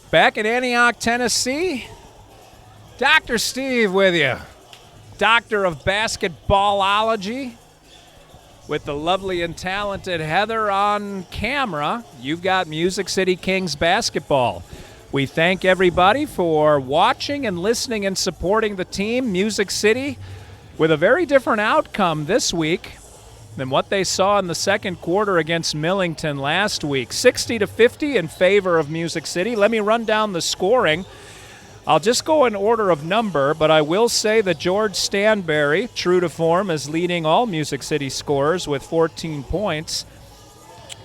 Back in Antioch, Tennessee, Dr. Steve with you. Doctor of Basketballology with the lovely and talented Heather on camera. You've got Music City Kings basketball. We thank everybody for watching and listening and supporting the team. Music City with a very different outcome this week than what they saw in the second quarter against Millington last week. 60-50 in favor of Music City. Let me run down the scoring. I'll just go in order of number, but I will say that George Stanberry, true to form, is leading all Music City scorers with 14 points.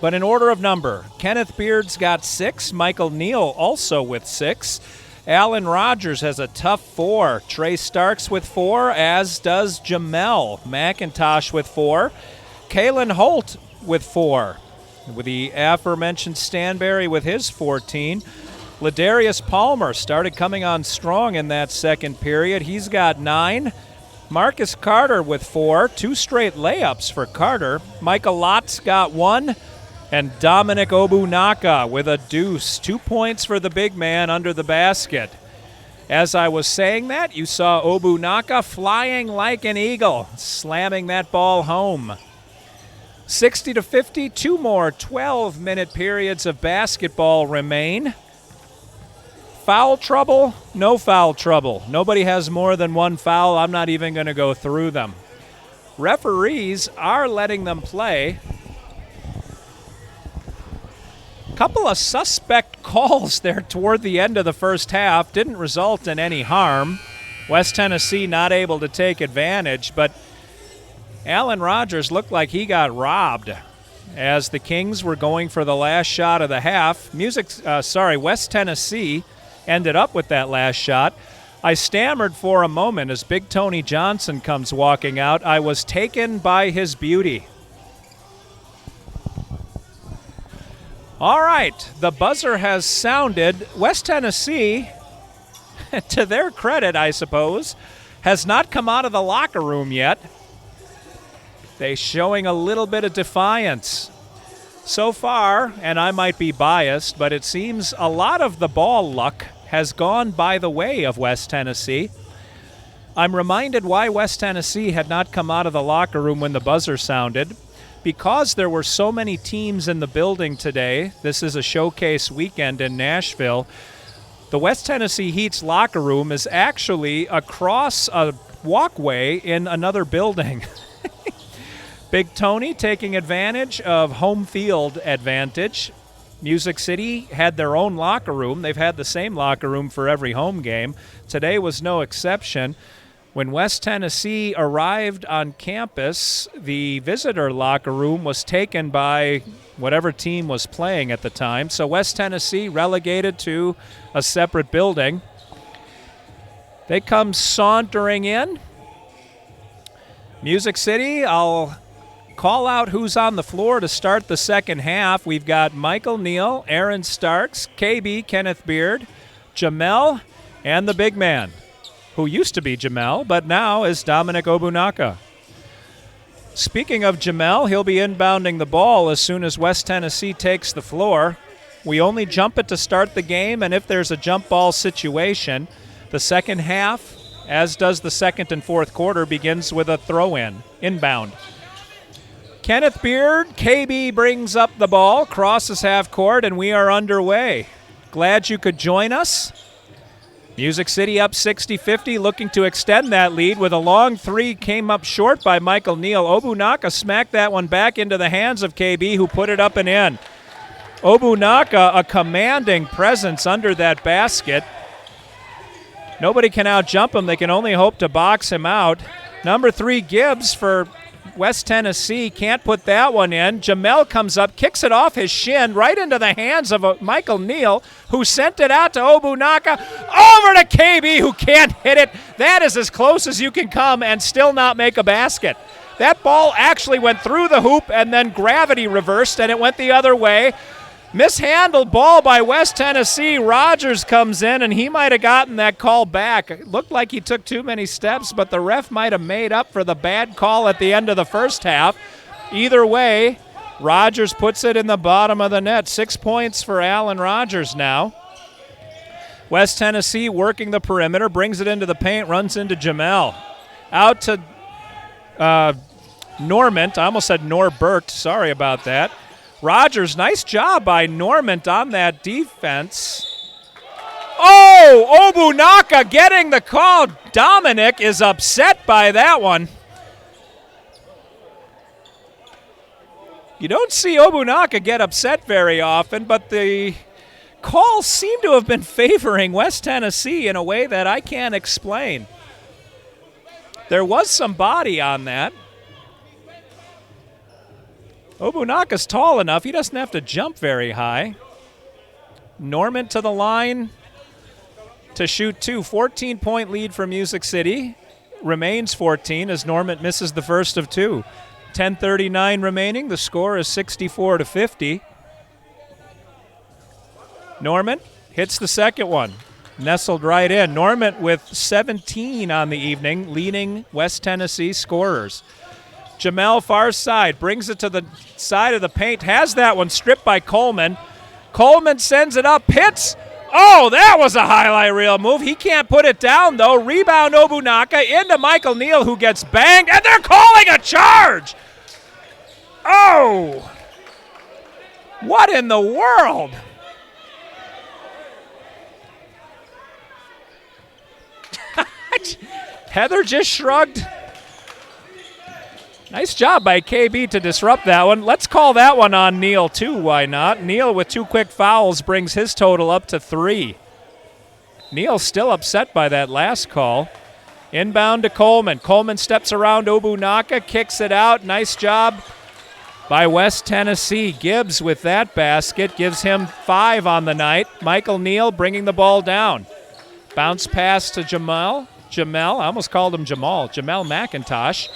But in order of number, Kenneth Beard's got 6. Michael Neal also with 6. Alan Rogers has a tough 4. Trey Starks with 4, as does Jamel McIntosh with 4. Kalen Holt with 4. With the aforementioned Stanberry with his 14. Ladarius Palmer started coming on strong in that second period. He's got 9. Marcus Carter with 4. 2 straight layups for Carter. Michael Lott's got 1. And Dominic Obunaka with a deuce. 2 points for the big man under the basket. As I was saying that, you saw Obunaka flying like an eagle, slamming that ball home. 60-50, 2 more 12-minute periods of basketball remain. Foul trouble? No foul trouble. Nobody has more than 1 foul. I'm not even going to go through them. Referees are letting them play. Couple of suspect calls there toward the end of the first half. Didn't result in any harm. West Tennessee not able to take advantage, but Alan Rogers looked like he got robbed as the Kings were going for the last shot of the half. West Tennessee ended up with that last shot. I stammered for a moment as Big Tony Johnson comes walking out. I was taken by his beauty. All right, the buzzer has sounded. West Tennessee, to their credit, I suppose, has not come out of the locker room yet. They're showing a little bit of defiance. So far, and I might be biased, but it seems a lot of the ball luck has gone by the way of West Tennessee. I'm reminded why West Tennessee had not come out of the locker room when the buzzer sounded. Because there were so many teams in the building today, this is a showcase weekend in Nashville, the West Tennessee Heat's locker room is actually across a walkway in another building. Big Tony taking advantage of home field advantage. Music City had their own locker room. They've had the same locker room for every home game. Today was no exception. When West Tennessee arrived on campus, the visitor locker room was taken by whatever team was playing at the time. So West Tennessee relegated to a separate building. They come sauntering in. Music City, I'll call out who's on the floor to start the second half. We've got Michael Neal, Aaron Starks, KB, Kenneth Beard, Jamel, and the big man, who used to be Jamel, but now is Dominic Obunaka. Speaking of Jamel, he'll be inbounding the ball as soon as West Tennessee takes the floor. We only jump it to start the game, and if there's a jump ball situation, the second half, as does the second and fourth quarter, begins with a throw-in, inbound. Kenneth Beard, KB brings up the ball, crosses half court, and we are underway. Glad you could join us. Music City up 60-50, looking to extend that lead with a long 3, came up short by Michael Neal. Obunaka smacked that one back into the hands of KB, who put it up and in. Obunaka, a commanding presence under that basket. Nobody can out-jump him. They can only hope to box him out. Number 3, Gibbs for West Tennessee, can't put that one in. Jamel comes up, kicks it off his shin right into the hands of Michael Neal, who sent it out to Obunaka, over to KB, who can't hit it. That is as close as you can come and still not make a basket. That ball actually went through the hoop and then gravity reversed and it went the other way. Mishandled ball by West Tennessee. Rogers comes in, and he might have gotten that call back. It looked like he took too many steps, but the ref might have made up for the bad call at the end of the first half. Either way, Rogers puts it in the bottom of the net. 6 points for Alan Rogers now. West Tennessee working the perimeter, brings it into the paint, runs into Jamel. Out to Normant. I almost said Norbert. Sorry about that. Rogers, nice job by Normant on that defense. Oh, Obunaka getting the call. Dominic is upset by that one. You don't see Obunaka get upset very often, but the calls seem to have been favoring West Tennessee in a way that I can't explain. There was some body on that. Obunaka's tall enough. He doesn't have to jump very high. Normant to the line to shoot two. 14-point lead for Music City. Remains 14 as Normant misses the first of two. 10:39 remaining. The score is 64-50. Normant hits the second one. Nestled right in. Normant with 17 on the evening, leading West Tennessee scorers. Jamel far side, brings it to the side of the paint, has that one stripped by Coleman. Coleman sends it up, hits. Oh, that was a highlight reel move. He can't put it down, though. Rebound Obunaka into Michael Neal, who gets banged, and they're calling a charge. Oh, what in the world? Heather just shrugged. Nice job by KB to disrupt that one. Let's call that one on Neal, too. Why not? Neal, with two quick fouls, brings his total up to 3. Neal's still upset by that last call. Inbound to Coleman. Coleman steps around Obunaka, kicks it out. Nice job by West Tennessee. Gibbs with that basket gives him 5 on the night. Michael Neal bringing the ball down. Bounce pass to Jamel. I almost called him Jamal. Jamel McIntosh.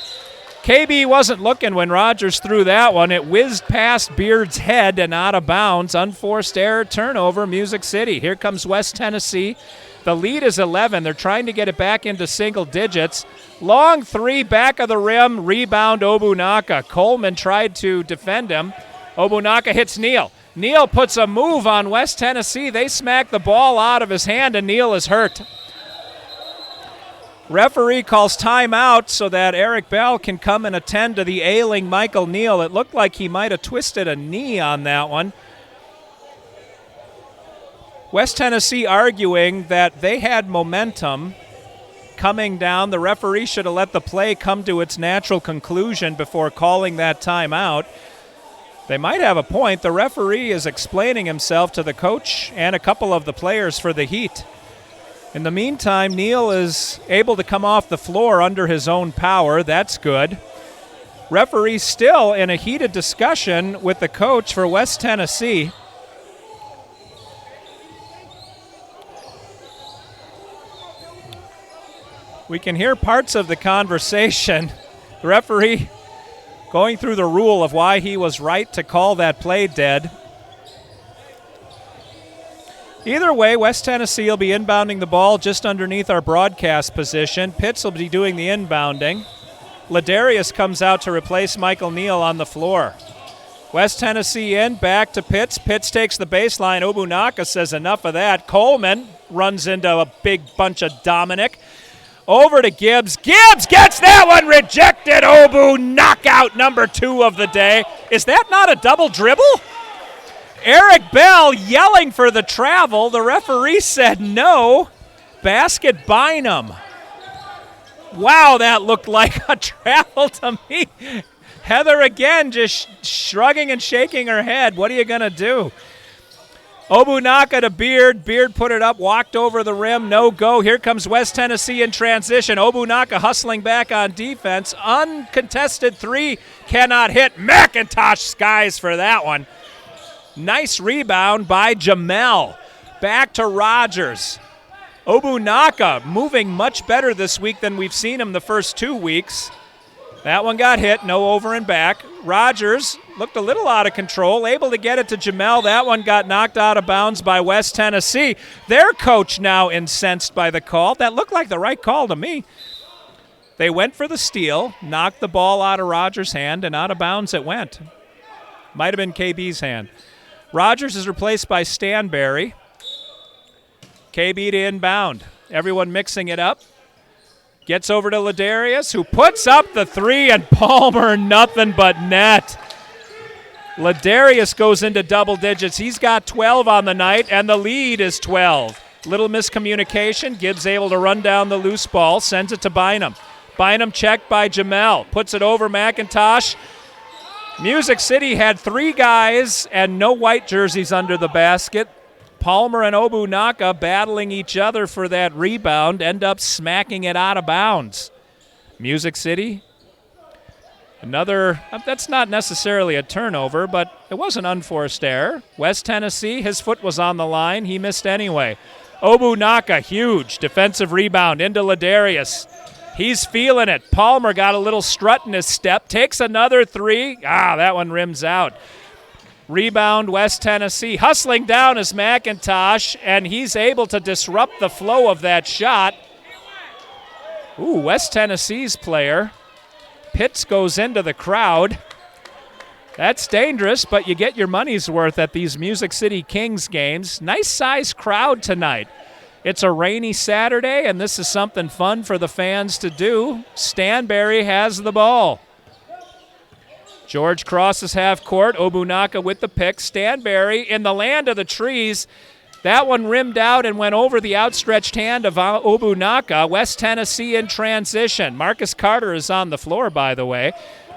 KB wasn't looking when Rogers threw that one. It whizzed past Beard's head and out of bounds. Unforced error, turnover, Music City. Here comes West Tennessee. The lead is 11. They're trying to get it back into single digits. Long three, back of the rim, rebound Obunaka. Coleman tried to defend him. Obunaka hits Neal. Neal puts a move on West Tennessee. They smack the ball out of his hand, and Neal is hurt. Referee calls timeout so that Eric Bell can come and attend to the ailing Michael Neal. It looked like he might have twisted a knee on that one. West Tennessee arguing that they had momentum coming down. The referee should have let the play come to its natural conclusion before calling that timeout. They might have a point. The referee is explaining himself to the coach and a couple of the players for the Heat. In the meantime, Neal is able to come off the floor under his own power. That's good. Referee still in a heated discussion with the coach for West Tennessee. We can hear parts of the conversation. The referee going through the rule of why he was right to call that play dead. Either way, West Tennessee will be inbounding the ball just underneath our broadcast position. Pitts will be doing the inbounding. Ladarius comes out to replace Michael Neal on the floor. West Tennessee in, back to Pitts. Pitts takes the baseline. Obunaka says enough of that. Coleman runs into a big bunch of Dominic. Over to Gibbs. Gibbs gets that one rejected. Obu knockout number 2 of the day. Is that not a double dribble? Eric Bell yelling for the travel. The referee said no. Basket Bynum. Wow, that looked like a travel to me. Heather again just shrugging and shaking her head. What are you going to do? Obunaka to Beard. Beard put it up, walked over the rim. No go. Here comes West Tennessee in transition. Obunaka hustling back on defense. Uncontested 3 cannot hit. McIntosh skies for that one. Nice rebound by Jamel. Back to Rogers. Obunaka moving much better this week than we've seen him the first 2 weeks. That one got hit, no over and back. Rogers looked a little out of control, able to get it to Jamel. That one got knocked out of bounds by West Tennessee. Their coach now incensed by the call. That looked like the right call to me. They went for the steal, knocked the ball out of Rogers' hand, and out of bounds it went. Might have been KB's hand. Rogers is replaced by Stanberry. KB to inbound. Everyone mixing it up. Gets over to Ladarius, who puts up the three, and Palmer nothing but net. Ladarius goes into double digits. He's got 12 on the night, and the lead is 12. Little miscommunication. Gibbs able to run down the loose ball, sends it to Bynum. Bynum checked by Jamel. Puts it over McIntosh. Music City had 3 guys and no white jerseys under the basket. Palmer and Obunaka battling each other for that rebound, end up smacking it out of bounds. Music City, another, that's not necessarily a turnover, but it was an unforced error. West Tennessee, his foot was on the line. He missed anyway. Obunaka, huge defensive rebound into Ladarius. He's feeling it. Palmer got a little strut in his step, takes another 3. That one rims out. Rebound, West Tennessee. Hustling down is McIntosh, and he's able to disrupt the flow of that shot. West Tennessee's player. Pitts goes into the crowd. That's dangerous, but you get your money's worth at these Music City Kings games. Nice size crowd tonight. It's a rainy Saturday, and this is something fun for the fans to do. Stanberry has the ball. George crosses half court. Obunaka with the pick. Stanberry in the land of the trees. That one rimmed out and went over the outstretched hand of Obunaka. West Tennessee in transition. Marcus Carter is on the floor, by the way.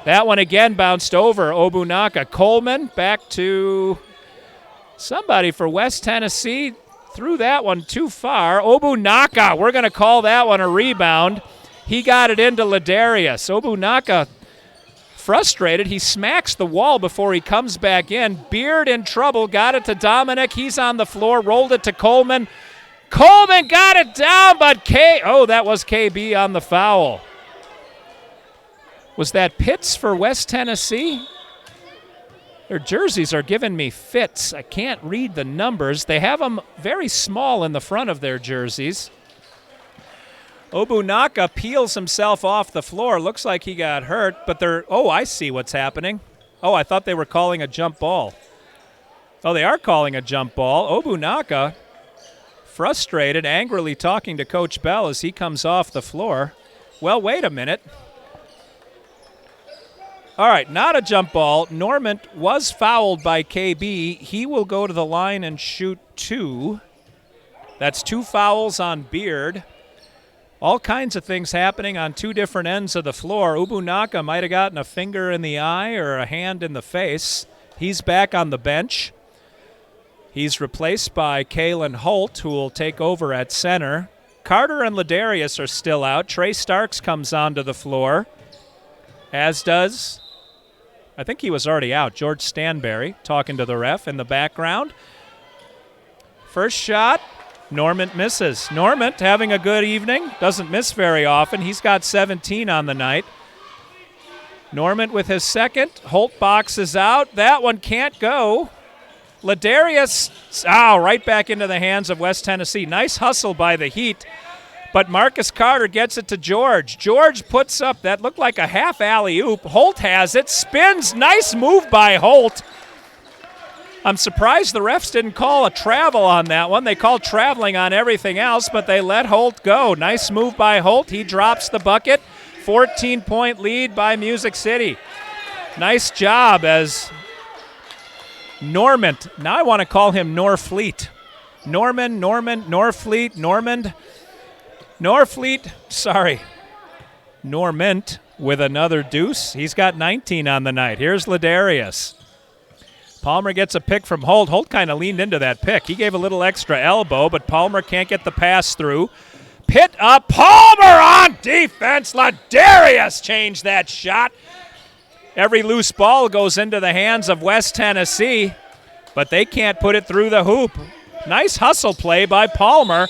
That one again bounced over Obunaka. Coleman back to somebody for West Tennessee. Threw that one too far. Obunaka, we're going to call that one a rebound. He got it into Ladarius. Obunaka frustrated. He smacks the wall before he comes back in. Beard in trouble. Got it to Dominic. He's on the floor. Rolled it to Coleman. Coleman got it down, but that was KB on the foul. Was that Pitts for West Tennessee? Their jerseys are giving me fits. I can't read the numbers. They have them very small in the front of their jerseys. Obunaka peels himself off the floor. Looks like he got hurt, but I see what's happening. I thought they were calling a jump ball. They are calling a jump ball. Obunaka, frustrated, angrily talking to Coach Bell as he comes off the floor. Well, wait a minute. All right, not a jump ball. Normant was fouled by KB. He will go to the line and shoot 2. That's 2 fouls on Beard. All kinds of things happening on 2 different ends of the floor. Obunaka might have gotten a finger in the eye or a hand in the face. He's back on the bench. He's replaced by Kalen Holt, who will take over at center. Carter and Ladarius are still out. Trey Starks comes onto the floor, as does, I think he was already out, George Stanberry, talking to the ref in the background. First shot. Normant misses. Normant having a good evening. Doesn't miss very often. He's got 17 on the night. Normant with his second. Holt boxes out. That one can't go. Ladarius, right back into the hands of West Tennessee. Nice hustle by the Heat. But Marcus Carter gets it to George. George puts up, that looked like a half alley-oop. Holt has it. Spins. Nice move by Holt. I'm surprised the refs didn't call a travel on that one. They called traveling on everything else, but they let Holt go. Nice move by Holt. He drops the bucket. 14-point lead by Music City. Nice job as Normant. Now I want to call him Norfleet. Normant with another deuce. He's got 19 on the night. Here's Ladarius. Palmer gets a pick from Holt. Holt kind of leaned into that pick. He gave a little extra elbow, but Palmer can't get the pass through. Pitt up. Palmer on defense. Ladarius changed that shot. Every loose ball goes into the hands of West Tennessee, but they can't put it through the hoop. Nice hustle play by Palmer.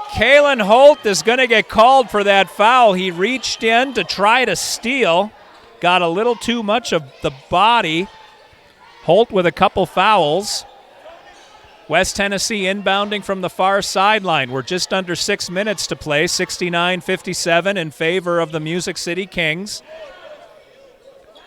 Kalen Holt is going to get called for that foul. He reached in to try to steal. Got a little too much of the body. Holt with a couple fouls. West Tennessee inbounding from the far sideline. We're just under 6 minutes to play. 69-57 in favor of the Music City Kings.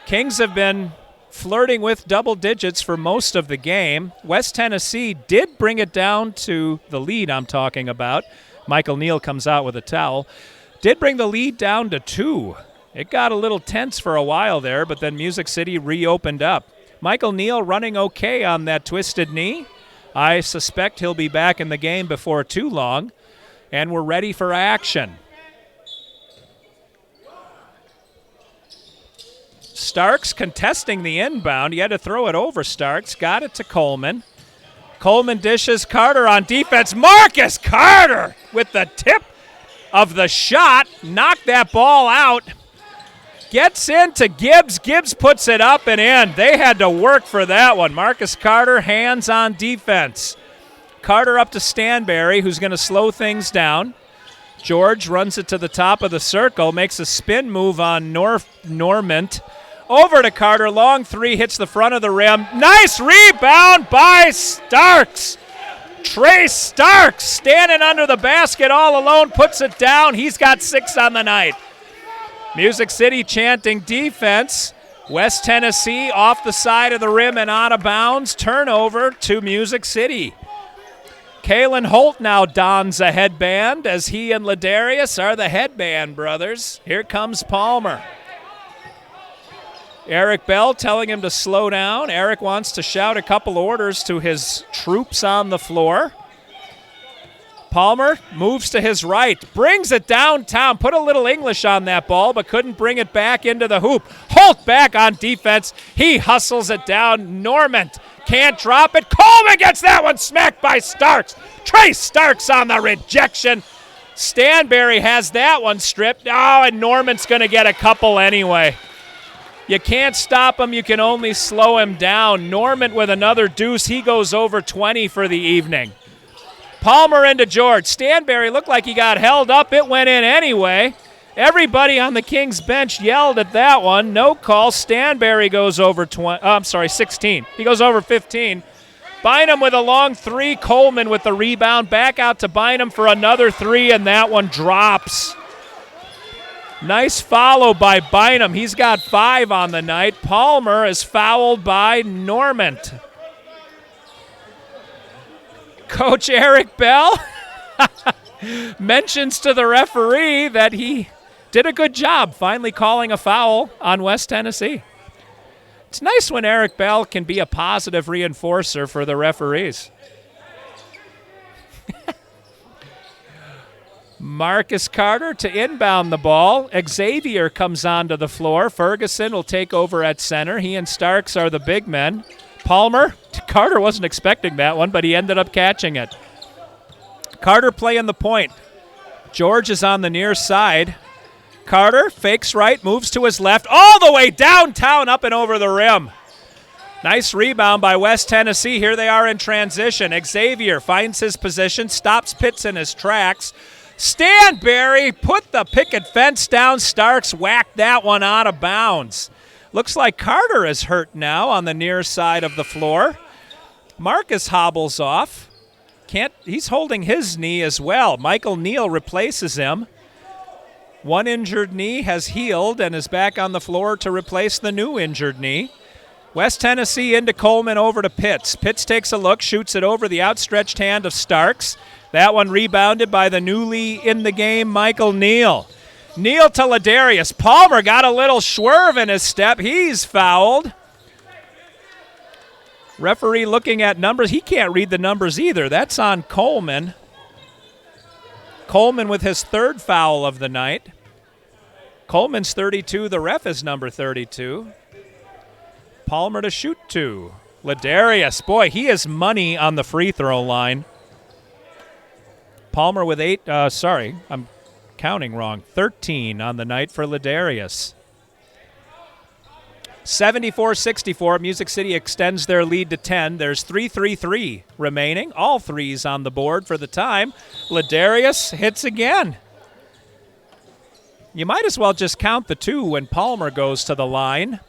Kings have been flirting with double digits for most of the game. West Tennessee did bring it down to the lead I'm talking about. Michael Neal comes out with a towel. Did bring the lead down to 2. It got a little tense for a while there, but then Music City reopened up. Michael Neal running okay on that twisted knee. I suspect he'll be back in the game before too long, and we're ready for action. Starks contesting the inbound. He had to throw it over Starks. Got it to Coleman. Coleman dishes. Carter on defense. Marcus Carter with the tip of the shot. Knocked that ball out. Gets into Gibbs. Gibbs puts it up and in. They had to work for that one. Marcus Carter, hands on defense. Carter up to Stanberry, who's going to slow things down. George runs it to the top of the circle, makes a spin move on Normant. Over to Carter, long 3, hits the front of the rim. Nice rebound by Starks. Trey Starks standing under the basket all alone, puts it down. He's got 6 on the night. Music City chanting defense. West Tennessee off the side of the rim and out of bounds. Turnover to Music City. Kalen Holt now dons a headband as he and Ladarius are the headband brothers. Here comes Palmer. Eric Bell telling him to slow down. Eric wants to shout a couple orders to his troops on the floor. Palmer moves to his right, brings it downtown, put a little English on that ball, but couldn't bring it back into the hoop. Holt back on defense. He hustles it down. Normant can't drop it. Coleman gets that one smacked by Starks. Trey Starks on the rejection. Stanberry has that one stripped. Oh, and Normant's going to get a couple anyway. You can't stop him. You can only slow him down. Normant with another deuce. He goes over 20 for the evening. Palmer into George. Stanberry looked like he got held up. It went in anyway. Everybody on the Kings bench yelled at that one. No call. Stanberry goes over 16. He goes over 15. Bynum with a long 3. Coleman with the rebound. Back out to Bynum for another 3, and that one drops. Nice follow by Bynum. He's got 5 on the night. Palmer is fouled by Normant. Coach Eric Bell mentions to the referee that he did a good job finally calling a foul on West Tennessee. It's nice when Eric Bell can be a positive reinforcer for the referees. Marcus Carter to inbound the ball. Xavier comes onto the floor. Ferguson will take over at center. He and Starks are the big men. Palmer, Carter wasn't expecting that one, but he ended up catching it. Carter playing the point. George is on the near side. Carter fakes right, moves to his left, all the way downtown, up and over the rim. Nice rebound by West Tennessee. Here they are in transition. Xavier finds his position, stops Pitts in his tracks. Stanberry put the picket fence down. Starks whacked that one out of bounds. Looks like Carter is hurt now on the near side of the floor. Marcus hobbles off. He's holding his knee as well. Michael Neal replaces him. One injured knee has healed and is back on the floor to replace the new injured knee. West Tennessee into Coleman, over to Pitts. Pitts takes a look, shoots it over the outstretched hand of Starks. That one rebounded by the newly in the game Michael Neal. Neal to Ladarius. Palmer got a little swerve in his step. He's fouled. Referee looking at numbers. He can't read the numbers either. That's on Coleman. Coleman with his 3rd foul of the night. Coleman's 32. The ref is number 32. Palmer to shoot 2. Ladarius. Boy, he is money on the free throw line. Palmer with 8. I'm counting wrong. 13 on the night for Ladarius. 74-64. Music City extends their lead to 10. There's 3-3-3 remaining. All threes on the board for the time. Ladarius hits again. You might as well just count the 2 when Palmer goes to the line.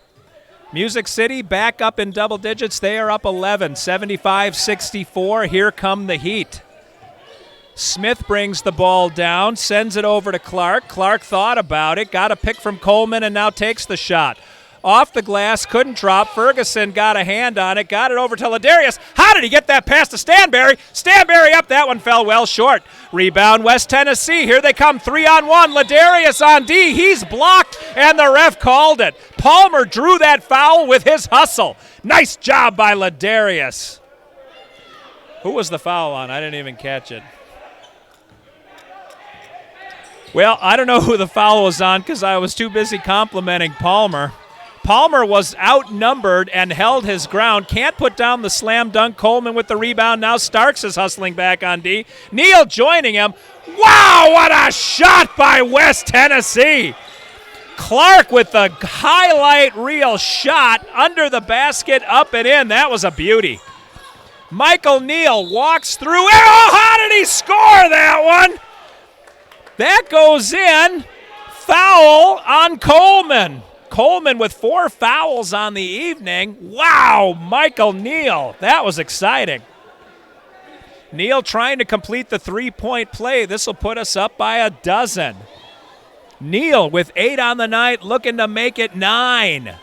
Music City back up in double digits. They are up 11, 75-64. Here come the Heat. Smith brings the ball down, sends it over to Clark. Clark thought about it, got a pick from Coleman, and now takes the shot. off the glass, couldn't drop. Ferguson got a hand on it, got it over to Ladarius. How did he get that pass to Stanberry? Stanberry up, that one fell well short. Rebound West Tennessee, here they come, 3-on-1. Ladarius on D, he's blocked, and the ref called it. Palmer drew that foul with his hustle. Nice job by Ladarius. Who was the foul on? I didn't even catch it. Well, I don't know who the foul was on because I was too busy complimenting Palmer. Palmer was outnumbered and held his ground. Can't put down the slam dunk. Coleman with the rebound. Now Starks is hustling back on D. Neal joining him. Wow, what a shot by West Tennessee. Clark with the highlight reel shot under the basket, up and in. That was a beauty. Michael Neal walks through. Oh, how did he score that one? That goes in. Foul on Coleman. Coleman with 4 fouls on the evening. Wow, Michael Neal. That was exciting. Neal trying to complete the 3-point play. This will put us up by a dozen. Neal with 8 on the night, looking to make it 9.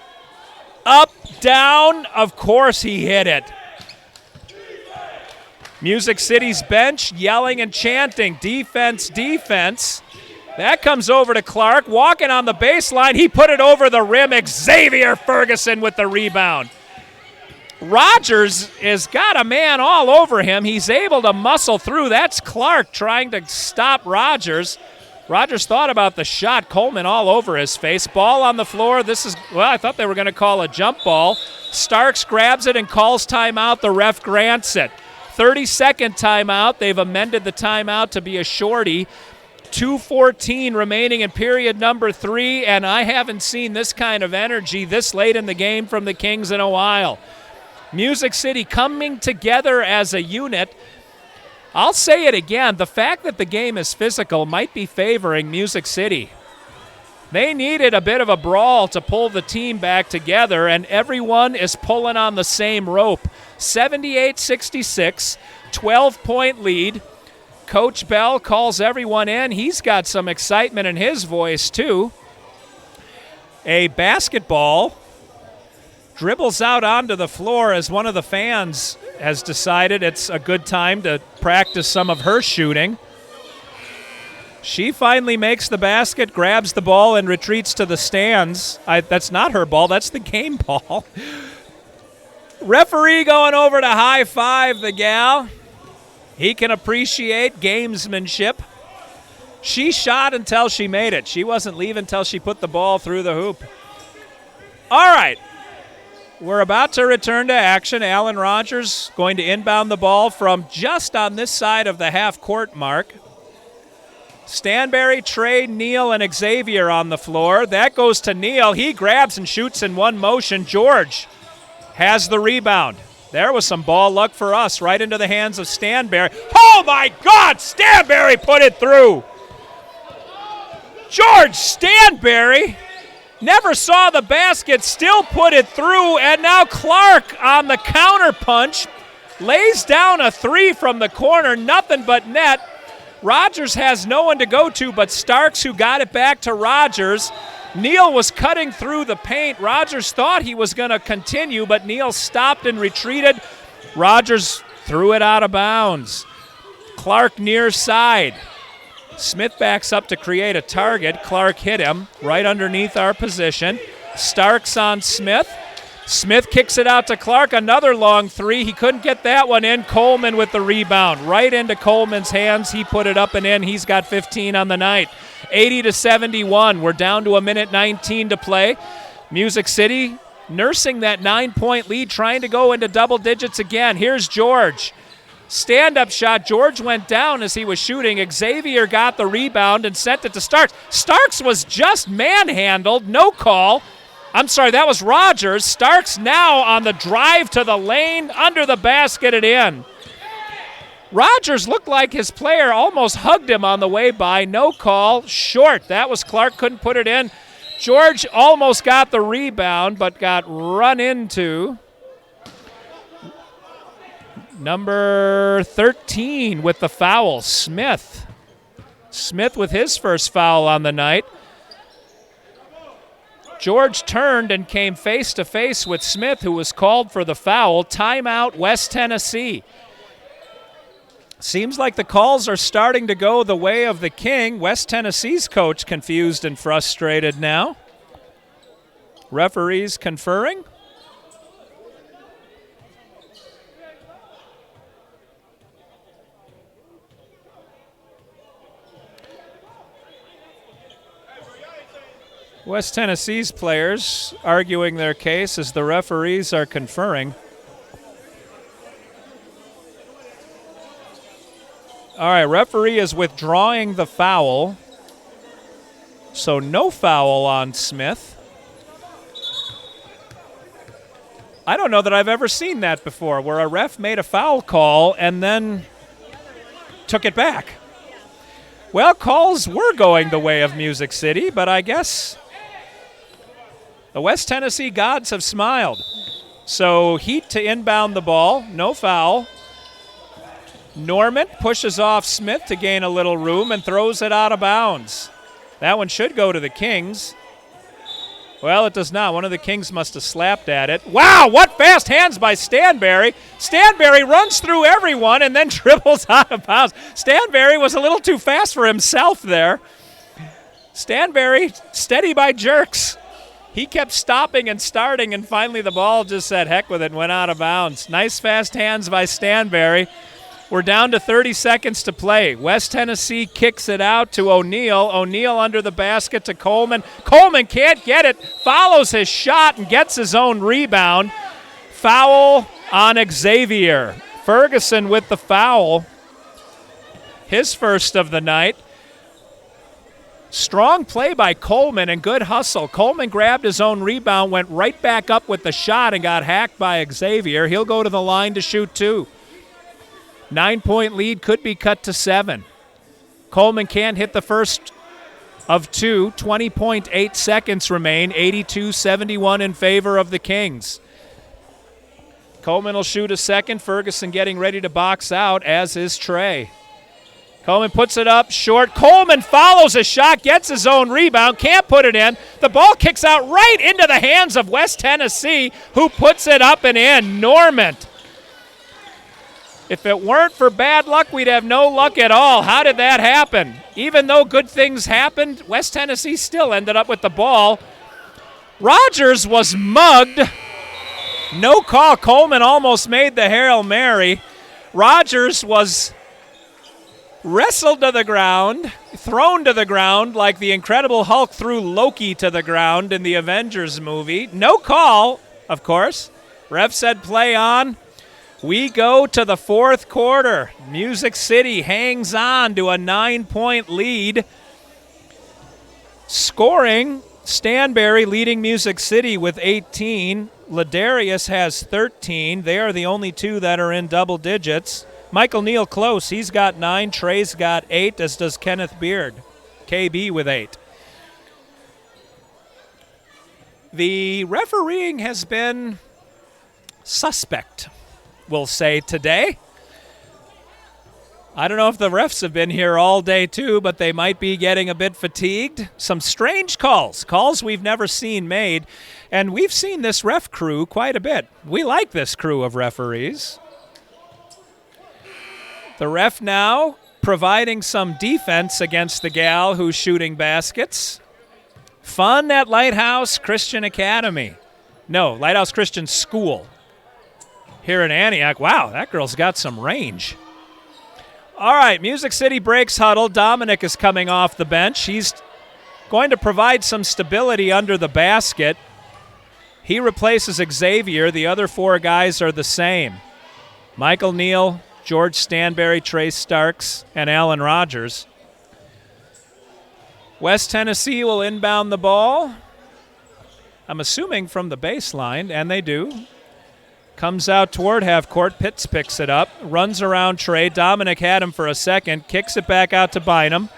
Up, down, of course he hit it. Music City's bench yelling and chanting, defense, defense. That comes over to Clark, walking on the baseline. He put it over the rim. Xavier Ferguson with the rebound. Rogers has got a man all over him. He's able to muscle through. That's Clark trying to stop Rogers. Rogers thought about the shot. Coleman all over his face. Ball on the floor. This is, well, I thought they were going to call a jump ball. Starks grabs it and calls timeout. The ref grants it. 30-second timeout. They've amended the timeout to be a shorty. 2:14 remaining in period number 3, and I haven't seen this kind of energy this late in the game from the Kings in a while. Music City coming together as a unit. I'll say it again, the fact that the game is physical might be favoring Music City. They needed a bit of a brawl to pull the team back together, and everyone is pulling on the same rope. 78-66, 12-point lead. Coach Bell calls everyone in. He's got some excitement in his voice, too. A basketball dribbles out onto the floor as one of the fans has decided it's a good time to practice some of her shooting. She finally makes the basket, grabs the ball, and retreats to the stands. That's not her ball. That's the game ball. Referee going over to high-five the gal. He can appreciate gamesmanship. She shot until she made it. She wasn't leaving until she put the ball through the hoop. All right. We're about to return to action. Alan Rogers going to inbound the ball from just on this side of the half-court mark. Stanberry, Trey, Neal, and Xavier on the floor. That goes to Neal. He grabs and shoots in one motion. George has the rebound. There was some ball luck for us, right into the hands of Stanberry. Oh, my God! Stanberry put it through. George Stanberry never saw the basket, still put it through, and now Clark on the counter punch lays down a 3 from the corner, nothing but net. Rogers has no one to go to but Starks, who got it back to Rogers. Neal was cutting through the paint. Rogers thought he was going to continue, but Neal stopped and retreated. Rogers threw it out of bounds. Clark near side. Smith backs up to create a target. Clark hit him right underneath our position. Starks on Smith. Smith kicks it out to Clark. Another long 3. He couldn't get that one in. Coleman with the rebound. Right into Coleman's hands. He put it up and in. He's got 15 on the night. 80-71. We're down to 1:19 to play. Music City nursing that 9-point lead, trying to go into double digits again. Here's George. Stand-up shot. George went down as he was shooting. Xavier got the rebound and sent it to Starks. Starks was just manhandled. No call. I'm sorry, that was Rogers. Starks now on the drive to the lane, under the basket and in. Rogers looked like his player almost hugged him on the way by. No call. Short. That was Clark. Couldn't put it in. George almost got the rebound, but got run into. Number 13 with the foul, Smith. Smith with his first foul on the night. George turned and came face-to-face with Smith, who was called for the foul. Timeout, West Tennessee. Seems like the calls are starting to go the way of the King. West Tennessee's coach confused and frustrated now. Referees conferring. West Tennessee's players arguing their case as the referees are conferring. All right, referee is withdrawing the foul. So no foul on Smith. I don't know that I've ever seen that before, where a ref made a foul call and then took it back. Well, calls were going the way of Music City, but I guess the West Tennessee gods have smiled. So Heat to inbound the ball, no foul. Norman pushes off Smith to gain a little room and throws it out of bounds. That one should go to the Kings. Well, it does not. One of the Kings must have slapped at it. Wow, what fast hands by Stanberry. Stanberry runs through everyone and then dribbles out of bounds. Stanberry was a little too fast for himself there. Stanberry steady by jerks. He kept stopping and starting, and finally the ball just said heck with it and went out of bounds. Nice fast hands by Stanberry. We're down to 30 seconds to play. West Tennessee kicks it out to O'Neal. O'Neal under the basket to Coleman. Coleman can't get it, follows his shot and gets his own rebound. Foul on Xavier. Ferguson with the foul. His first of the night. Strong play by Coleman and good hustle. Coleman grabbed his own rebound, went right back up with the shot and got hacked by Xavier. He'll go to the line to shoot two. 9-point lead could be cut to 7. Coleman can't hit the first of two. 20.8 seconds remain. 82-71 in favor of the Kings. Coleman will shoot a second. Ferguson getting ready to box out, as is Trey. Coleman puts it up short. Coleman follows a shot, gets his own rebound, can't put it in. The ball kicks out right into the hands of West Tennessee, who puts it up and in. Norman. If it weren't for bad luck, we'd have no luck at all. How did that happen? Even though good things happened, West Tennessee still ended up with the ball. Rogers was mugged. No call. Coleman almost made the Hail Mary. Rogers was wrestled to the ground, thrown to the ground like the Incredible Hulk threw Loki to the ground in the Avengers movie. No call, of course. Ref said play on. We go to the fourth quarter. Music City hangs on to a 9-point lead. Scoring, Stanberry leading Music City with 18. Ladarius has 13. They are the only two that are in double digits. Michael Neal close. He's got 9. Trey's got 8, as does Kenneth Beard. KB with 8. The refereeing has been suspect, we'll say, today. I don't know if the refs have been here all day too, but they might be getting a bit fatigued. Some strange calls we've never seen made, and we've seen this ref crew quite a bit. We like this crew of referees. The ref now providing some defense against the gal who's shooting baskets. Fun at Lighthouse Christian Academy. No, Lighthouse Christian School here in Antioch. Wow, that girl's got some range. All right, Music City breaks huddle. Dominic is coming off the bench. He's going to provide some stability under the basket. He replaces Xavier. The other 4 guys are the same. Michael Neal, George Stanberry, Trey Starks, and Alan Rogers. West Tennessee will inbound the ball. I'm assuming from the baseline, and they do. Comes out toward half court. Pitts picks it up. Runs around Trey. Dominic had him for a second. Kicks it back out to Bynum.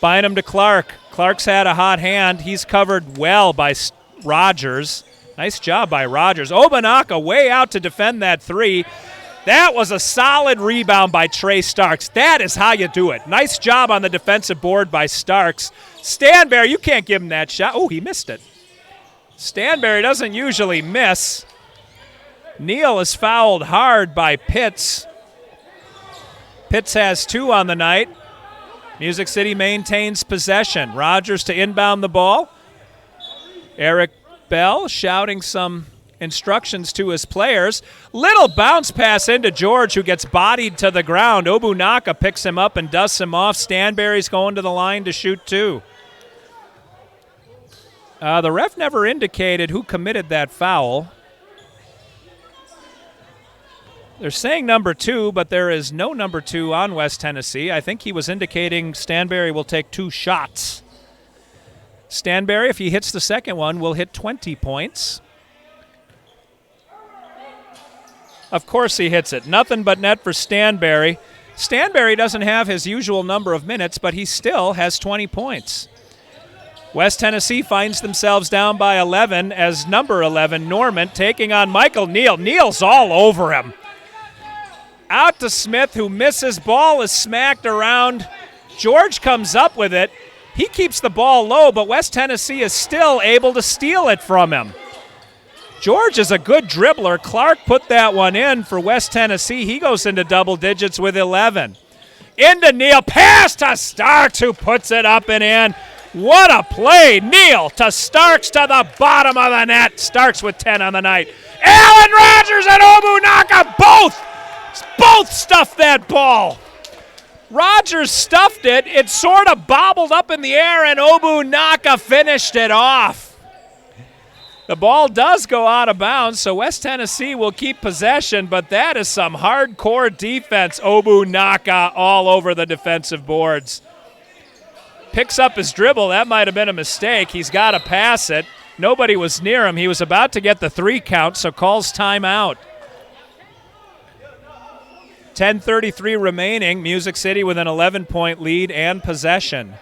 Bynum to Clark. Clark's had a hot hand. He's covered well by Rogers. Nice job by Rogers. Obanaka way out to defend that 3. That was a solid rebound by Trey Starks. That is how you do it. Nice job on the defensive board by Starks. Stanberry, you can't give him that shot. Oh, he missed it. Stanberry doesn't usually miss. Neal is fouled hard by Pitts. Pitts has 2 on the night. Music City maintains possession. Rogers to inbound the ball. Eric Bell shouting some instructions to his players. Little bounce pass into George, who gets bodied to the ground. Obunaka picks him up and dusts him off. Stanberry's going to the line to shoot 2. The ref never indicated who committed that foul. They're saying number 2, but there is no number 2 on West Tennessee. I think he was indicating Stanberry will take 2 shots. Stanberry, if he hits the second one, will hit 20 points. Of course he hits it. Nothing but net for Stanberry. Stanberry doesn't have his usual number of minutes, but he still has 20 points. West Tennessee finds themselves down by 11 as number 11, Norman, taking on Michael Neal. Neal's all over him. Out to Smith, who misses. Ball is smacked around. George comes up with it. He keeps the ball low, but West Tennessee is still able to steal it from him. George is a good dribbler. Clark put that one in for West Tennessee. He goes into double digits with 11. Into Neal. Pass to Starks, who puts it up and in. What a play. Neal to Starks to the bottom of the net. Starks with 10 on the night. Alan Rogers and Obunaka both stuffed that ball. Rogers stuffed it. It sort of bobbled up in the air, and Obunaka finished it off. The ball does go out of bounds, so West Tennessee will keep possession, but that is some hardcore defense. Obunaka all over the defensive boards. Picks up his dribble. That might have been a mistake. He's got to pass it. Nobody was near him. He was about to get the 3 count, so calls timeout. 10:33 remaining. Music City with an 11-point lead and possession.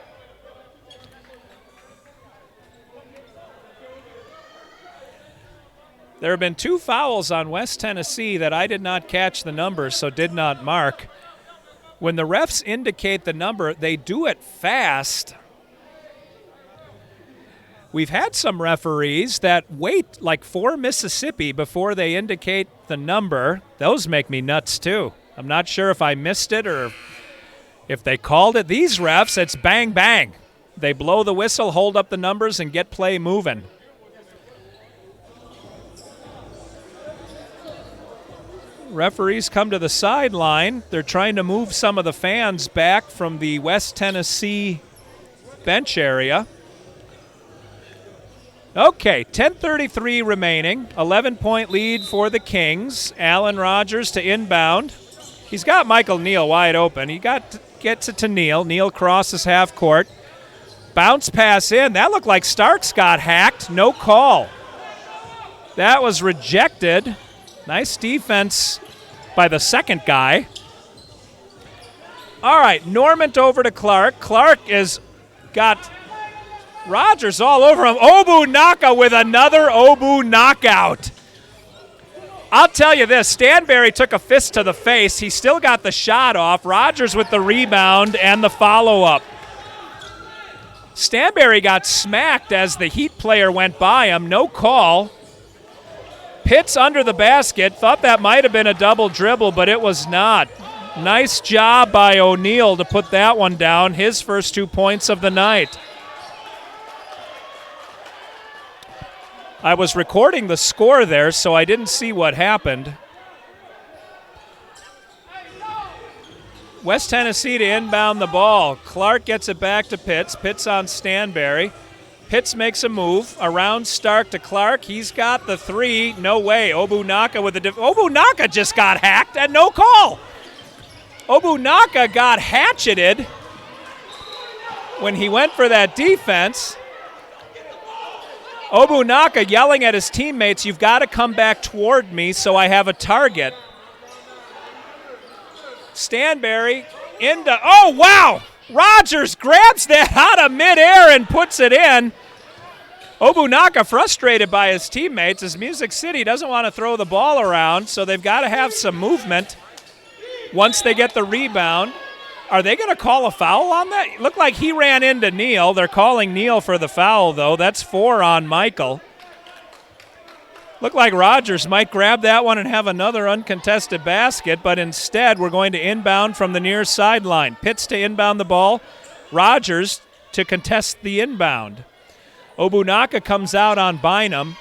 There have been 2 fouls on West Tennessee that I did not catch the numbers, so did not mark. When the refs indicate the number, they do it fast. We've had some referees that wait like for Mississippi before they indicate the number. Those make me nuts too. I'm not sure if I missed it or if they called it. These refs, it's bang, bang. They blow the whistle, hold up the numbers, and get play moving. Referees come to the sideline. They're trying to move some of the fans back from the West Tennessee bench area. Okay, 10:33 remaining. 11-point lead for the Kings. Alan Rogers to inbound. He's got Michael Neal wide open. Gets it to Neal. Neal crosses half court. Bounce pass in. That looked like Starks got hacked. No call. That was rejected. Nice defense by the second guy. All right, Normant over to Clark. Clark is got Rogers all over him. Obunaka with another Obu knockout. I'll tell you this, Stanberry took a fist to the face. He still got the shot off. Rogers with the rebound and the follow-up. Stanberry got smacked as the Heat player went by him. No call. Pitts under the basket. Thought that might have been a double dribble, but it was not. Nice job by O'Neal to put that one down. His first 2 points of the night. I was recording the score there, so I didn't see what happened. West Tennessee to inbound the ball. Clark gets it back to Pitts. Pitts on Stanberry. Pitts makes a move around Stark to Clark. He's got the 3. No way. Obunaka with the Obunaka just got hacked and no call. Obunaka got hatcheted when he went for that defense. Obunaka yelling at his teammates, "You've got to come back toward me so I have a target." Stanberry into, oh wow! Rogers grabs that out of midair and puts it in. Obunaka frustrated by his teammates as Music City doesn't want to throw the ball around, so they've got to have some movement once they get the rebound. Are they going to call a foul on that? It looked like he ran into Neal. They're calling Neal for the foul, though. That's 4 on Michael. Looked like Rogers might grab that one and have another uncontested basket, but instead we're going to inbound from the near sideline. Pitts to inbound the ball. Rogers to contest the inbound. Obunaka comes out on Bynum.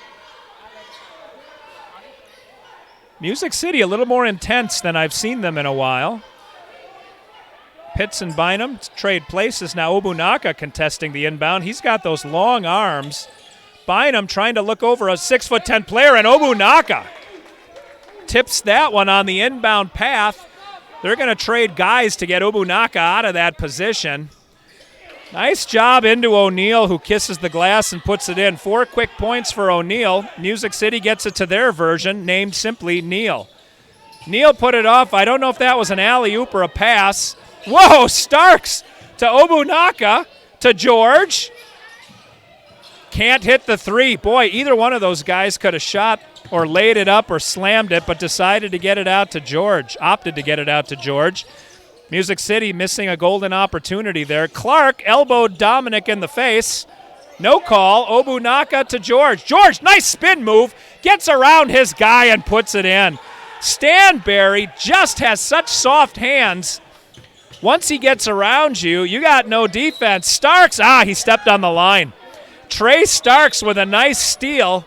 Music City a little more intense than I've seen them in a while. Pitts and Bynum trade places. Now Obunaka contesting the inbound. He's got those long arms. Bynum trying to look over a 6'10" player, and Obunaka tips that one on the inbound path. They're going to trade guys to get Obunaka out of that position. Nice job into O'Neal, who kisses the glass and puts it in. 4 quick points for O'Neal. Music City gets it to their version, named simply Neal. Neal put it off. I don't know if that was an alley-oop or a pass. Whoa, Starks to Obunaka to George. Can't hit the three. Boy, either one of those guys could have shot or laid it up or slammed it, but decided to get it out to George, opted to get it out to George. Music City missing a golden opportunity there. Clark elbowed Dominic in the face. No call. Obunaka to George. George, nice spin move. Gets around his guy and puts it in. Stanberry just has such soft hands. Once he gets around you, you got no defense. Starks, he stepped on the line. Trey Starks with a nice steal.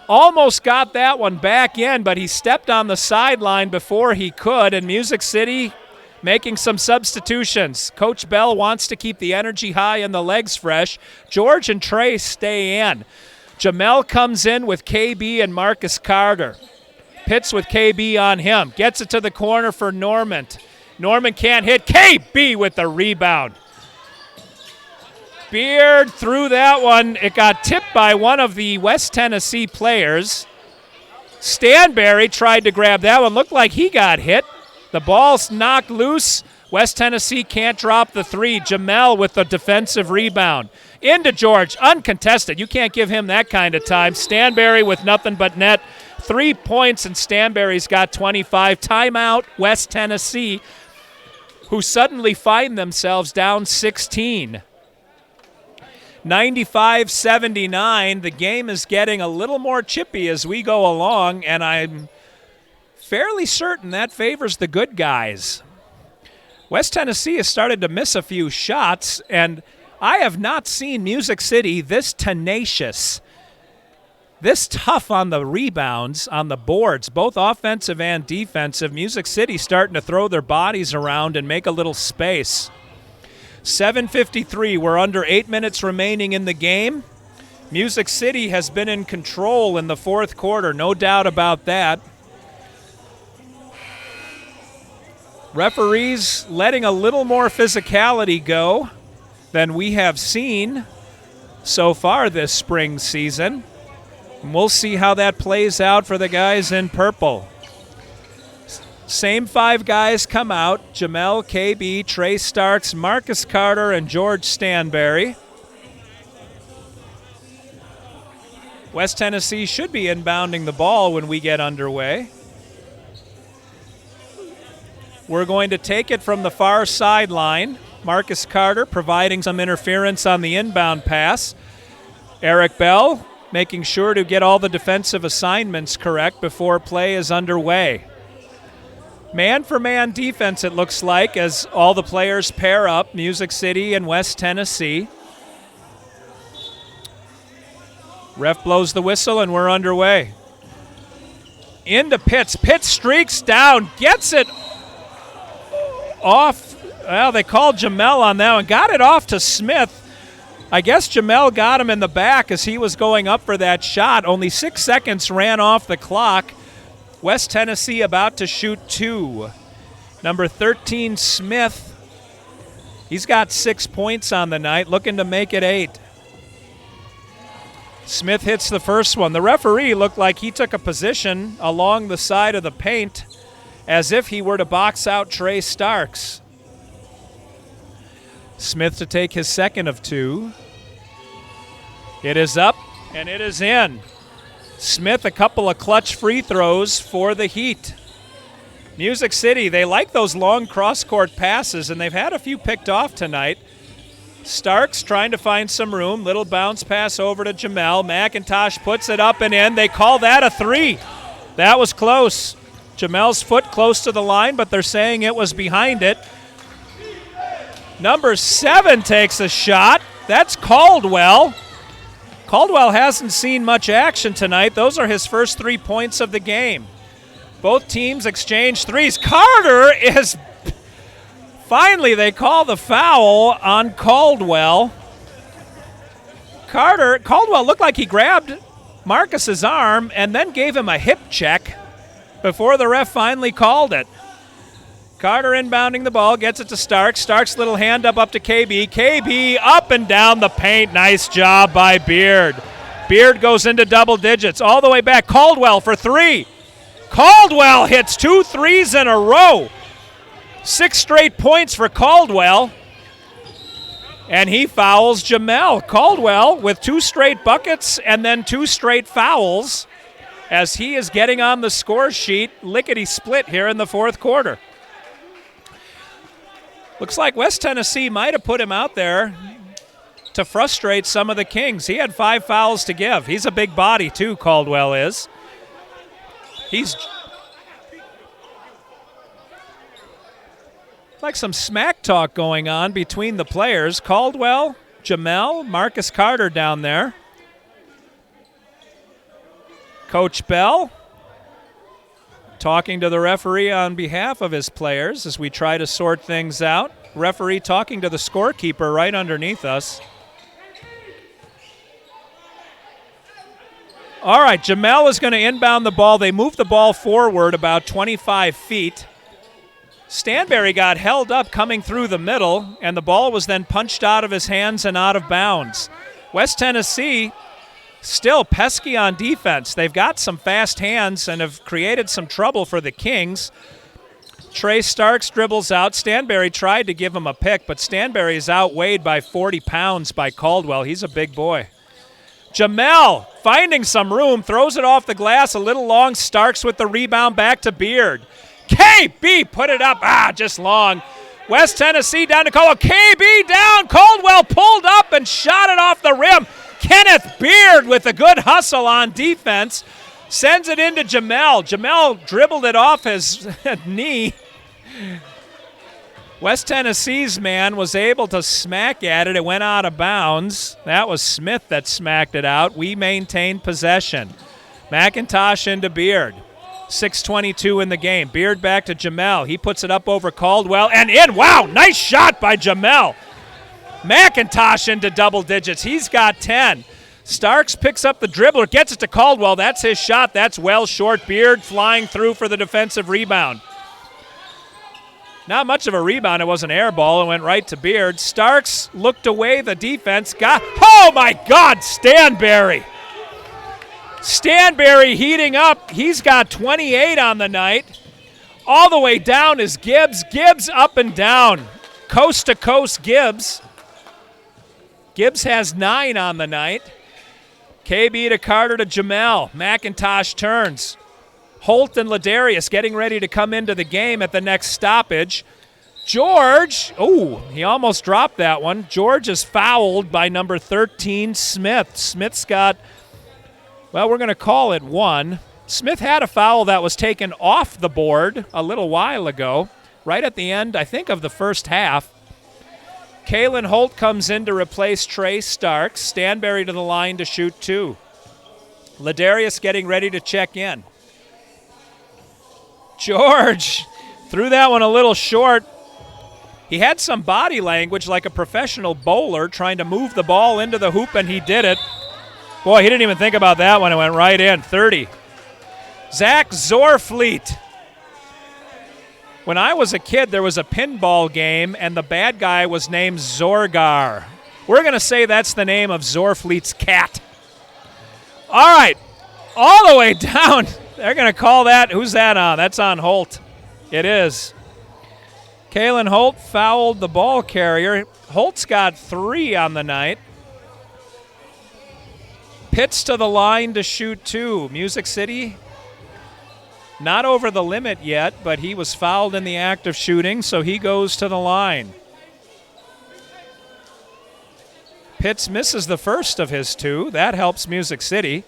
Almost got that one back in, but he stepped on the sideline before he could, and Music City making some substitutions. Coach Bell wants to keep the energy high and the legs fresh. George and Trey stay in. Jamel comes in with KB and Marcus Carter. Pitts with KB on him. Gets it to the corner for Norman. Norman can't hit. KB with the rebound. Beard threw that one. It got tipped by one of the West Tennessee players. Stanberry tried to grab that one. Looked like he got hit. The ball's knocked loose. West Tennessee can't drop the three. Jamel with the defensive rebound. Into George, uncontested. You can't give him that kind of time. Stanberry with nothing but net. 3 points, and Stanberry's got 25. Timeout, West Tennessee, who suddenly find themselves down 16. 95-79. The game is getting a little more chippy as we go along, and I'm fairly certain that favors the good guys. West Tennessee has started to miss a few shots, and I have not seen Music City this tenacious, this tough on the rebounds, on the boards, both offensive and defensive. Music City starting to throw their bodies around and make a little space. 7:53, we're under 8 minutes remaining in the game. Music City has been in control in the fourth quarter, no doubt about that. Referees letting a little more physicality go than we have seen so far this spring season. And we'll see how that plays out for the guys in purple. Same 5 guys come out: Jamel, KB, Trey Starks, Marcus Carter, and George Stanberry. West Tennessee should be inbounding the ball when we get underway. We're going to take it from the far sideline. Marcus Carter providing some interference on the inbound pass. Eric Bell making sure to get all the defensive assignments correct before play is underway. Man-for-man defense, it looks like, as all the players pair up, Music City and West Tennessee. Ref blows the whistle, and we're underway. Into Pitts. Pitts streaks down, gets it off. Well, they called Jamel on that one. Got it off to Smith. I guess Jamel got him in the back as he was going up for that shot. Only 6 seconds ran off the clock. West Tennessee about to shoot 2. Number 13, Smith. He's got 6 points on the night, looking to make it 8. Smith hits the first one. The referee looked like he took a position along the side of the paint as if he were to box out Trey Starks. Smith to take his second of 2. It is up, and it is in. Smith, a couple of clutch free throws for the Heat. Music City, they like those long cross-court passes, and they've had a few picked off tonight. Starks trying to find some room. Little bounce pass over to Jamel. McIntosh puts it up and in. They call that a 3. That was close. Jamel's foot close to the line, but they're saying it was behind it. Number 7 takes a shot. That's Caldwell. Caldwell hasn't seen much action tonight. Those are his first 3 points of the game. Both teams exchange threes. Carter is... Finally, they call the foul on Caldwell. Caldwell looked like he grabbed Marcus's arm and then gave him a hip check before the ref finally called it. Carter inbounding the ball, gets it to Starks. Starks' little hand up to KB. KB up and down the paint. Nice job by Beard. Beard goes into double digits all the way back. Caldwell for 3. Caldwell hits 2 threes in a row. 6 straight points for Caldwell. And he fouls Jamel. Caldwell with 2 straight buckets and then 2 straight fouls as he is getting on the score sheet lickety-split here in the fourth quarter. Looks like West Tennessee might have put him out there to frustrate some of the Kings. He had 5 fouls to give. He's a big body too, Caldwell is. He's like some smack talk going on between the players. Caldwell, Jamel, Marcus Carter down there. Coach Bell talking to the referee on behalf of his players as we try to sort things out. Referee talking to the scorekeeper right underneath us. All right, Jamel is going to inbound the ball. They move the ball forward about 25 feet. Stanberry got held up coming through the middle, and the ball was then punched out of his hands and out of bounds. West Tennessee still pesky on defense. They've got some fast hands and have created some trouble for the Kings. Trey Starks dribbles out. Stanberry tried to give him a pick, but Stanberry is outweighed by 40 pounds by Caldwell. He's a big boy. Jamel finding some room, throws it off the glass a little long. Starks with the rebound back to Beard. KB put it up, just long. West Tennessee down to Caldwell. KB down, Caldwell pulled up and shot it off the rim. Kenneth Beard with a good hustle on defense. Sends it into Jamel. Jamel dribbled it off his knee. West Tennessee's man was able to smack at it. It went out of bounds. That was Smith that smacked it out. We maintained possession. McIntosh into Beard. 6:22 in the game. Beard back to Jamel. He puts it up over Caldwell and in. Wow, nice shot by Jamel. McIntosh into double digits. He's got 10. Starks picks up the dribbler, gets it to Caldwell. That's his shot. That's well short. Beard flying through for the defensive rebound. Not much of a rebound. It was an air ball. It went right to Beard. Starks looked away. The defense got, oh my God, Stanberry. Stanberry heating up. He's got 28 on the night. All the way down is Gibbs. Gibbs up and down. Coast to coast Gibbs. Gibbs has 9 on the night. KB to Carter to Jamel. McIntosh turns. Holt and Ladarius getting ready to come into the game at the next stoppage. George, he almost dropped that one. George is fouled by number 13, Smith. Smith's got, well, we're going to call it 1. Smith had a foul that was taken off the board a little while ago, right at the end, I think, of the first half. Kalen Holt comes in to replace Trey Starks. Stanberry to the line to shoot 2. Ladarius getting ready to check in. George threw that one a little short. He had some body language like a professional bowler trying to move the ball into the hoop, and he did it. Boy, he didn't even think about that one. It went right in. 30. Zach Zorfleet. When I was a kid, there was a pinball game, and the bad guy was named Zorgar. We're going to say that's the name of Zorfleet's cat. All right, all the way down. They're going to call that. Who's that on? That's on Holt. It is. Kalen Holt fouled the ball carrier. Holt's got 3 on the night. Pitts to the line to shoot 2. Music City, not over the limit yet, but he was fouled in the act of shooting, so he goes to the line. Pitts misses the first of his two. That helps Music City.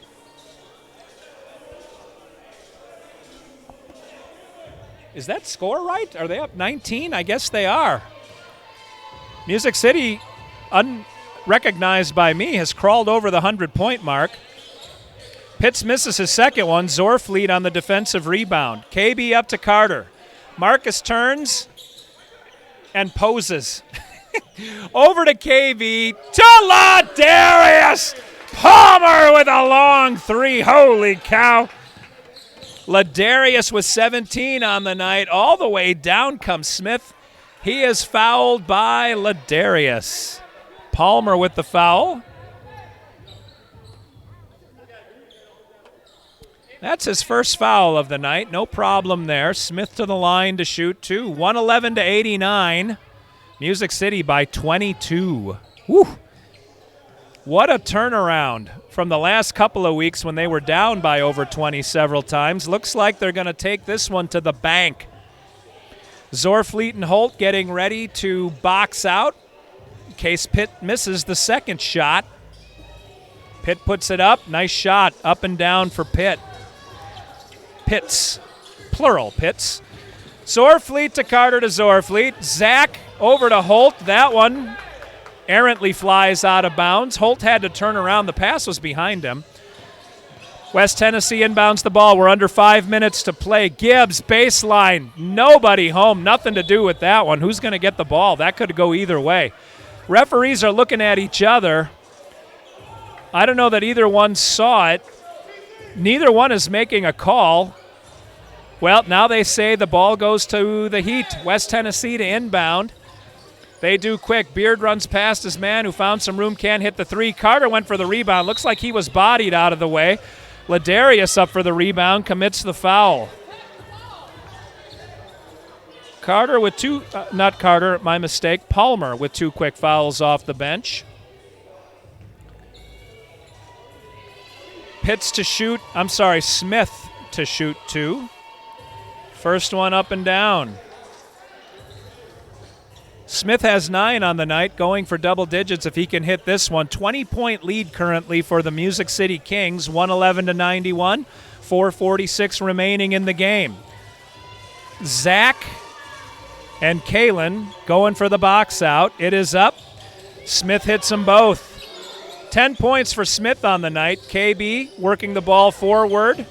Is that score right? Are they up 19? I guess they are. Music City, unrecognized by me, has crawled over the 100-point mark. Pitts misses his second one. Zorfleet on the defensive rebound. KB up to Carter. Marcus turns and poses. Over to KB. To Ladarius Palmer with a long three. Holy cow. Ladarius with 17 on the night. All the way down comes Smith. He is fouled by Ladarius. Palmer with the foul. That's his first foul of the night. No problem there. Smith to the line to shoot two. 111 to 89. Music City by 22. Woo. What a turnaround from the last couple of weeks when they were down by over 20 several times. Looks like they're going to take this one to the bank. Zorfleet and Holt getting ready to box out in case Pitt misses the second shot. Pitt puts it up. Nice shot up and down for Pitt. Pitts, plural Pitts. Zorfleet to Carter to Zorfleet. Zach over to Holt. That one errantly flies out of bounds. Holt had to turn around. The pass was behind him. West Tennessee inbounds the ball. We're under 5 minutes to play. Gibbs, baseline. Nobody home. Nothing to do with that one. Who's going to get the ball? That could go either way. Referees are looking at each other. I don't know that either one saw it. Neither one is making a call. Well, now they say the ball goes to the Heat. West Tennessee to inbound. They do quick. Beard runs past his man who found some room, can't hit the three. Carter went for the rebound. Looks like he was bodied out of the way. Ladarius up for the rebound, commits the foul. Carter with two, not Carter, my mistake. Palmer with two quick fouls off the bench. Pitts to shoot, Smith to shoot two. First one up and down. Smith has 9 on the night, going for double digits if he can hit this one. 20-point lead currently for the Music City Kings, 111 to 91, 4:46 remaining in the game. Zach and Kalen going for the box out. It is up. Smith hits them both. 10 points for Smith on the night. KB working the ball forward.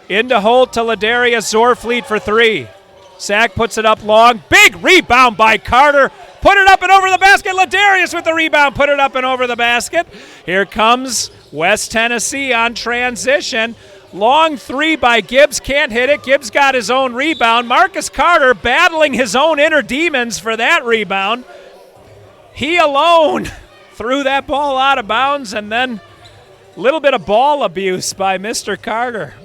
Into Holt to Ladarius Zorfleet for three. Zach puts it up long. Big rebound by Carter. Put it up and over the basket. Ladarius with the rebound. Put it up and over the basket. Here comes West Tennessee on transition. Long three by Gibbs. Can't hit it. Gibbs got his own rebound. Marcus Carter battling his own inner demons for that rebound. He alone threw that ball out of bounds, and then a little bit of ball abuse by Mr. Carter.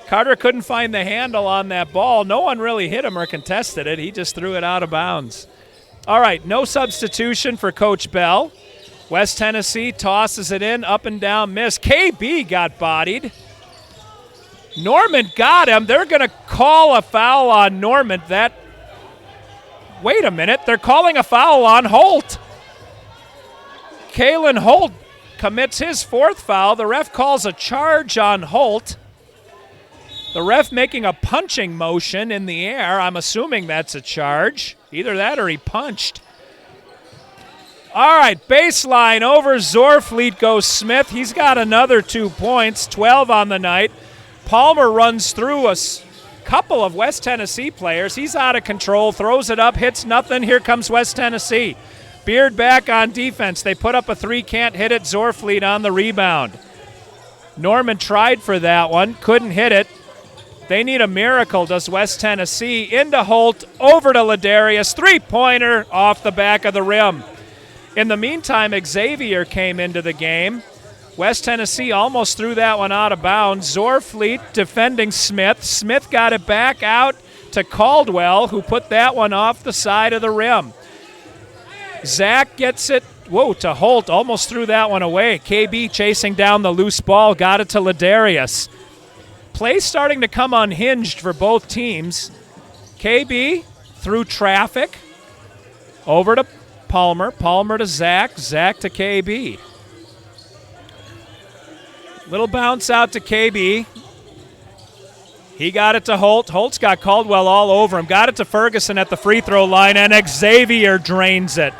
Carter couldn't find the handle on that ball. No one really hit him or contested it. He just threw it out of bounds. All right, no substitution for Coach Bell. West Tennessee tosses it in, up and down, miss. KB got bodied. Norman got him. They're going to call a foul on Norman. Wait a minute. They're calling a foul on Holt. Kalen Holt commits his fourth foul. The ref calls a charge on Holt. The ref making a punching motion in the air. I'm assuming that's a charge. Either that or he punched. All right, baseline over Zorfleet goes Smith. He's got another 2 points, 12 on the night. Palmer runs through a couple of West Tennessee players. He's out of control, throws it up, hits nothing. Here comes West Tennessee. Beard back on defense. They put up a three, can't hit it. Zorfleet on the rebound. Norman tried for that one, couldn't hit it. They need a miracle, does West Tennessee. Into Holt, over to Ladarius. Three-pointer off the back of the rim. In the meantime, Xavier came into the game. West Tennessee almost threw that one out of bounds. Zorfleet defending Smith. Smith got it back out to Caldwell, who put that one off the side of the rim. Zach gets it, to Holt. Almost threw that one away. KB chasing down the loose ball. Got it to Ladarius. Play starting to come unhinged for both teams. KB through traffic. Over to Palmer. Palmer to Zach. Zach to KB. Little bounce out to KB. He got it to Holt. Holt's got Caldwell all over him. Got it to Ferguson at the free throw line, and Xavier drains it.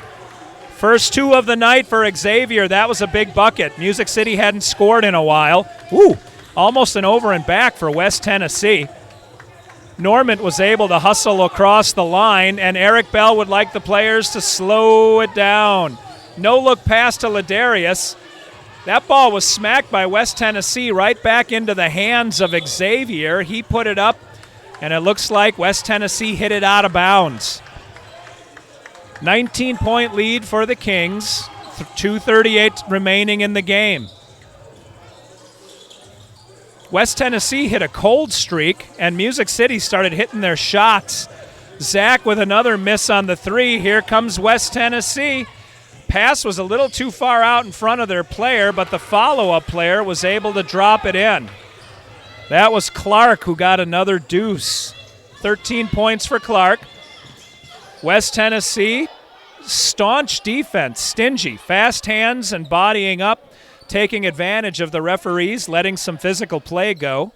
First two of the night for Xavier. That was a big bucket. Music City hadn't scored in a while. Ooh, almost an over and back for West Tennessee. Norman was able to hustle across the line, and Eric Bell would like the players to slow it down. No look pass to Ladarius. That ball was smacked by West Tennessee right back into the hands of Xavier. He put it up, and it looks like West Tennessee hit it out of bounds. 19-point lead for the Kings, 2:38 remaining in the game. West Tennessee hit a cold streak, and Music City started hitting their shots. Zach with another miss on the three. Here comes West Tennessee. Pass was a little too far out in front of their player, but the follow-up player was able to drop it in. That was Clark who got another deuce. 13 points for Clark. West Tennessee, staunch defense, stingy, fast hands and bodying up, taking advantage of the referees, letting some physical play go.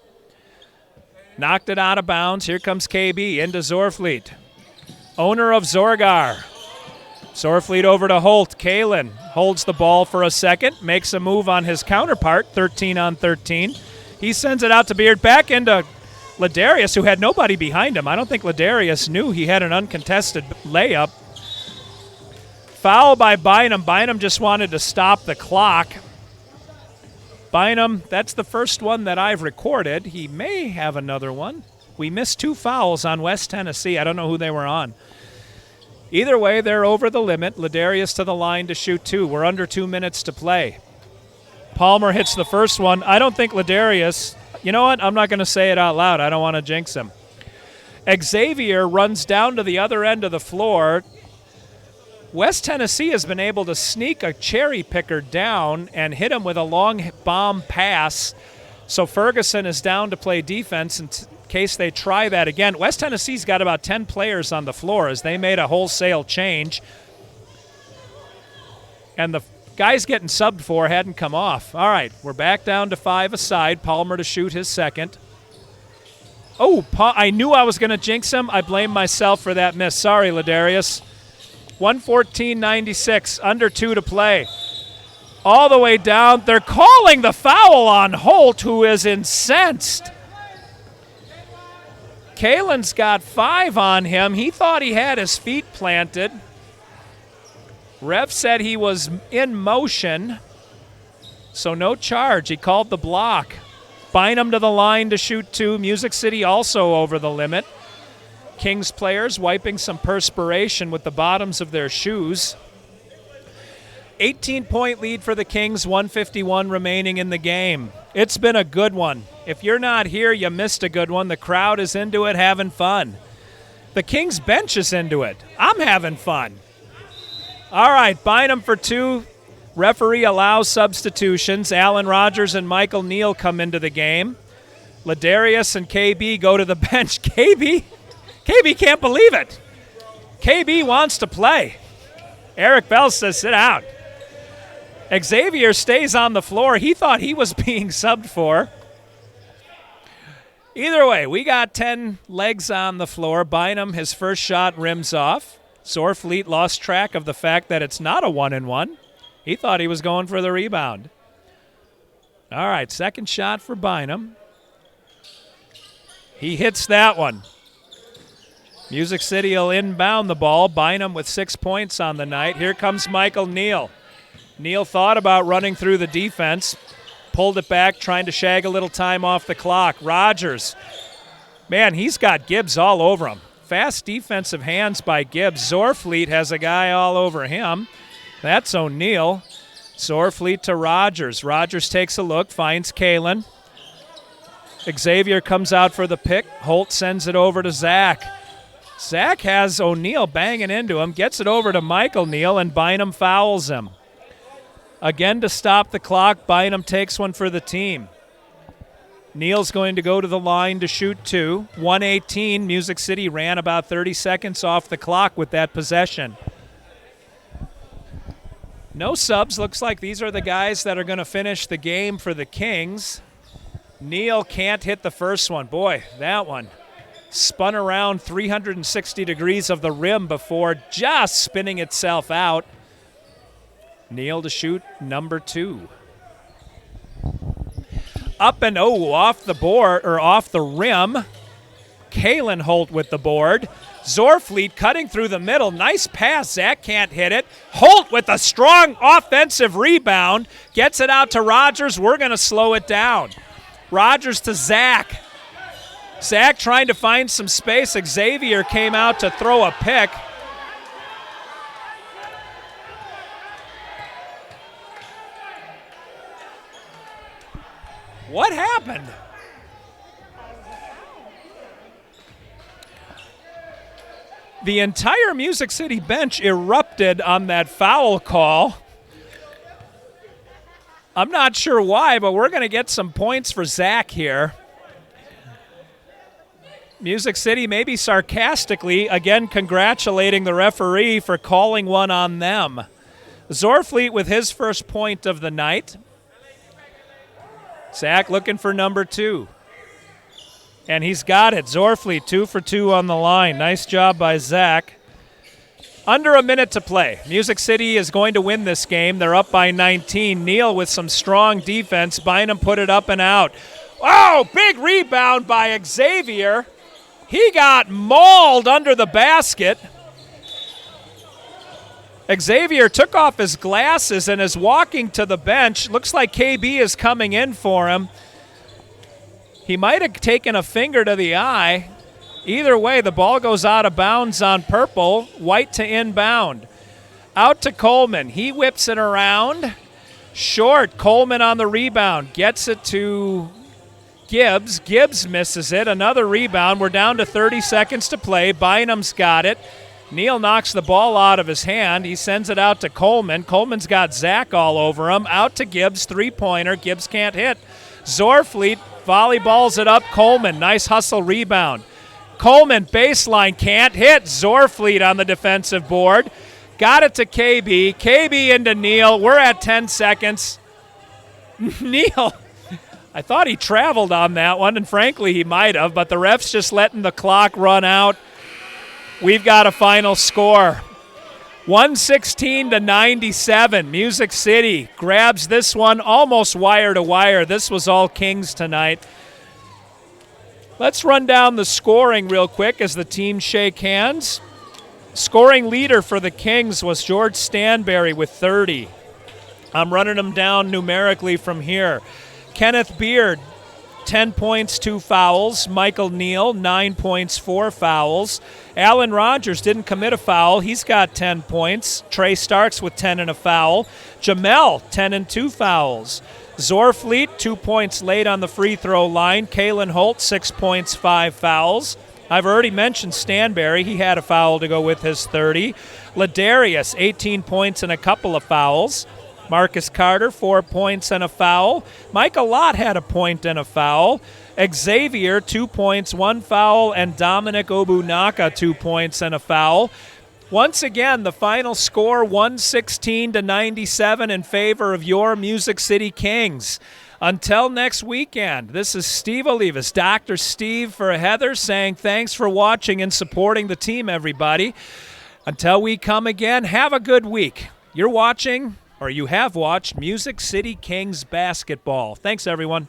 Knocked it out of bounds. Here comes KB into Zorfleet. Owner of Zorgar. Zorfleet over to Holt. Kalen holds the ball for a second, makes a move on his counterpart, 13 on 13. He sends it out to Beard, back into Ladarius, who had nobody behind him. I don't think Ladarius knew he had an uncontested layup. Foul by Bynum. Bynum just wanted to stop the clock. Bynum, that's the first one that I've recorded. He may have another one. We missed 2 fouls on West Tennessee. I don't know who they were on. Either way, they're over the limit. Ladarius to the line to shoot 2. We're under 2 minutes to play. Palmer hits the first one. I don't think Ladarius, you know what? I'm not going to say it out loud. I don't want to jinx him. Xavier runs down to the other end of the floor. West Tennessee has been able to sneak a cherry picker down and hit him with a long bomb pass. So Ferguson is down to play defense in case they try that again. West Tennessee's got about 10 players on the floor as they made a wholesale change. And the guys getting subbed for hadn't come off. All right, we're back down to 5 aside. Palmer to shoot his second. Oh, I knew I was going to jinx him. I blame myself for that miss. Sorry, Ladarius. 114-96, under 2 to play. All the way down. They're calling the foul on Holt, who is incensed. Kalen's got 5 on him. He thought he had his feet planted. Ref said he was in motion, so no charge. He called the block. Bynum to the line to shoot 2. Music City also over the limit. Kings players wiping some perspiration with the bottoms of their shoes. 18-point lead for the Kings, 1:51 remaining in the game. It's been a good one. If you're not here, you missed a good one. The crowd is into it, having fun. The Kings bench is into it. I'm having fun. All right, Bynum for 2. Referee allows substitutions. Alan Rogers and Michael Neal come into the game. Ladarius and KB go to the bench. KB can't believe it. KB wants to play. Eric Bell says, sit down. Xavier stays on the floor. He thought he was being subbed for. Either way, we got 10 legs on the floor. Bynum, his first shot rims off. Zorfleet lost track of the fact that it's not a 1-and-1. He thought he was going for the rebound. All right, second shot for Bynum. He hits that one. Music City will inbound the ball. Bynum with 6 points on the night. Here comes Michael Neal. Neal thought about running through the defense, pulled it back, trying to shag a little time off the clock. Rogers, man, he's got Gibbs all over him. Fast defensive hands by Gibbs. Zorfleet has a guy all over him. That's O'Neal. Zorfleet to Rogers. Rogers takes a look, finds Kalen. Xavier comes out for the pick. Holt sends it over to Zach. Zach has O'Neal banging into him, gets it over to Michael Neal, and Bynum fouls him. Again to stop the clock, Bynum takes one for the team. Neal's going to go to the line to shoot 2. 1:18, Music City ran about 30 seconds off the clock with that possession. No subs. Looks like these are the guys that are going to finish the game for the Kings. Neal can't hit the first one. Boy, that one spun around 360 degrees of the rim before just spinning itself out. Neal to shoot number 2. Up and off the board, or off the rim. Kalen Holt with the board. Zorfleet cutting through the middle. Nice pass. Zach can't hit it. Holt with a strong offensive rebound. Gets it out to Rogers. We're going to slow it down. Rogers to Zach. Zach trying to find some space. Xavier came out to throw a pick. What happened? The entire Music City bench erupted on that foul call. I'm not sure why, but we're going to get some points for Zach here. Music City maybe sarcastically, again congratulating the referee for calling one on them. Zorfleet with his first point of the night. Zach looking for number 2. And he's got it. Zorfleet 2 for 2 on the line. Nice job by Zach. Under a minute to play. Music City is going to win this game. They're up by 19. Neal with some strong defense. Bynum put it up and out. Oh, big rebound by Xavier. He got mauled under the basket. Xavier took off his glasses and is walking to the bench. Looks like KB is coming in for him. He might have taken a finger to the eye. Either way, the ball goes out of bounds on purple. White to inbound. Out to Coleman. He whips it around. Short. Coleman on the rebound. Gets it to Gibbs. Gibbs misses it. Another rebound. We're down to 30 seconds to play. Bynum's got it. Neal knocks the ball out of his hand. He sends it out to Coleman. Coleman's got Zach all over him. Out to Gibbs. Three-pointer. Gibbs can't hit. Zorfleet volleyballs it up. Coleman. Nice hustle rebound. Coleman baseline can't hit. Zorfleet on the defensive board. Got it to KB. KB into Neal. We're at 10 seconds. Neal, I thought he traveled on that one, and frankly he might have, but the ref's just letting the clock run out. We've got a final score. 116-97. Music City grabs this one almost wire to wire. This was all Kings tonight. Let's run down the scoring real quick as the teams shake hands. Scoring leader for the Kings was George Stanberry with 30. I'm running them down numerically from here. Kenneth Beard, 10 points, 2 fouls. Michael Neal, 9 points, 4 fouls. Alan Rogers didn't commit a foul. He's got 10 points. Trey Starks with 10 and a foul. Jamel, 10 and 2 fouls. Zorfleet, 2 points late on the free throw line. Kalen Holt, 6 points, 5 fouls. I've already mentioned Stanberry. He had a foul to go with his 30. Ladarius, 18 points and a couple of fouls. Marcus Carter, 4 points and a foul. Michael Lott had a point and a foul. Xavier, 2 points, 1 foul. And Dominic Obunaka, 2 points and a foul. Once again, the final score, 116-97 in favor of your Music City Kings. Until next weekend, this is Steve Olivas, Dr. Steve for Heather, saying thanks for watching and supporting the team, everybody. Until we come again, have a good week. You're watching, or you have watched, Music City Kings basketball. Thanks, everyone.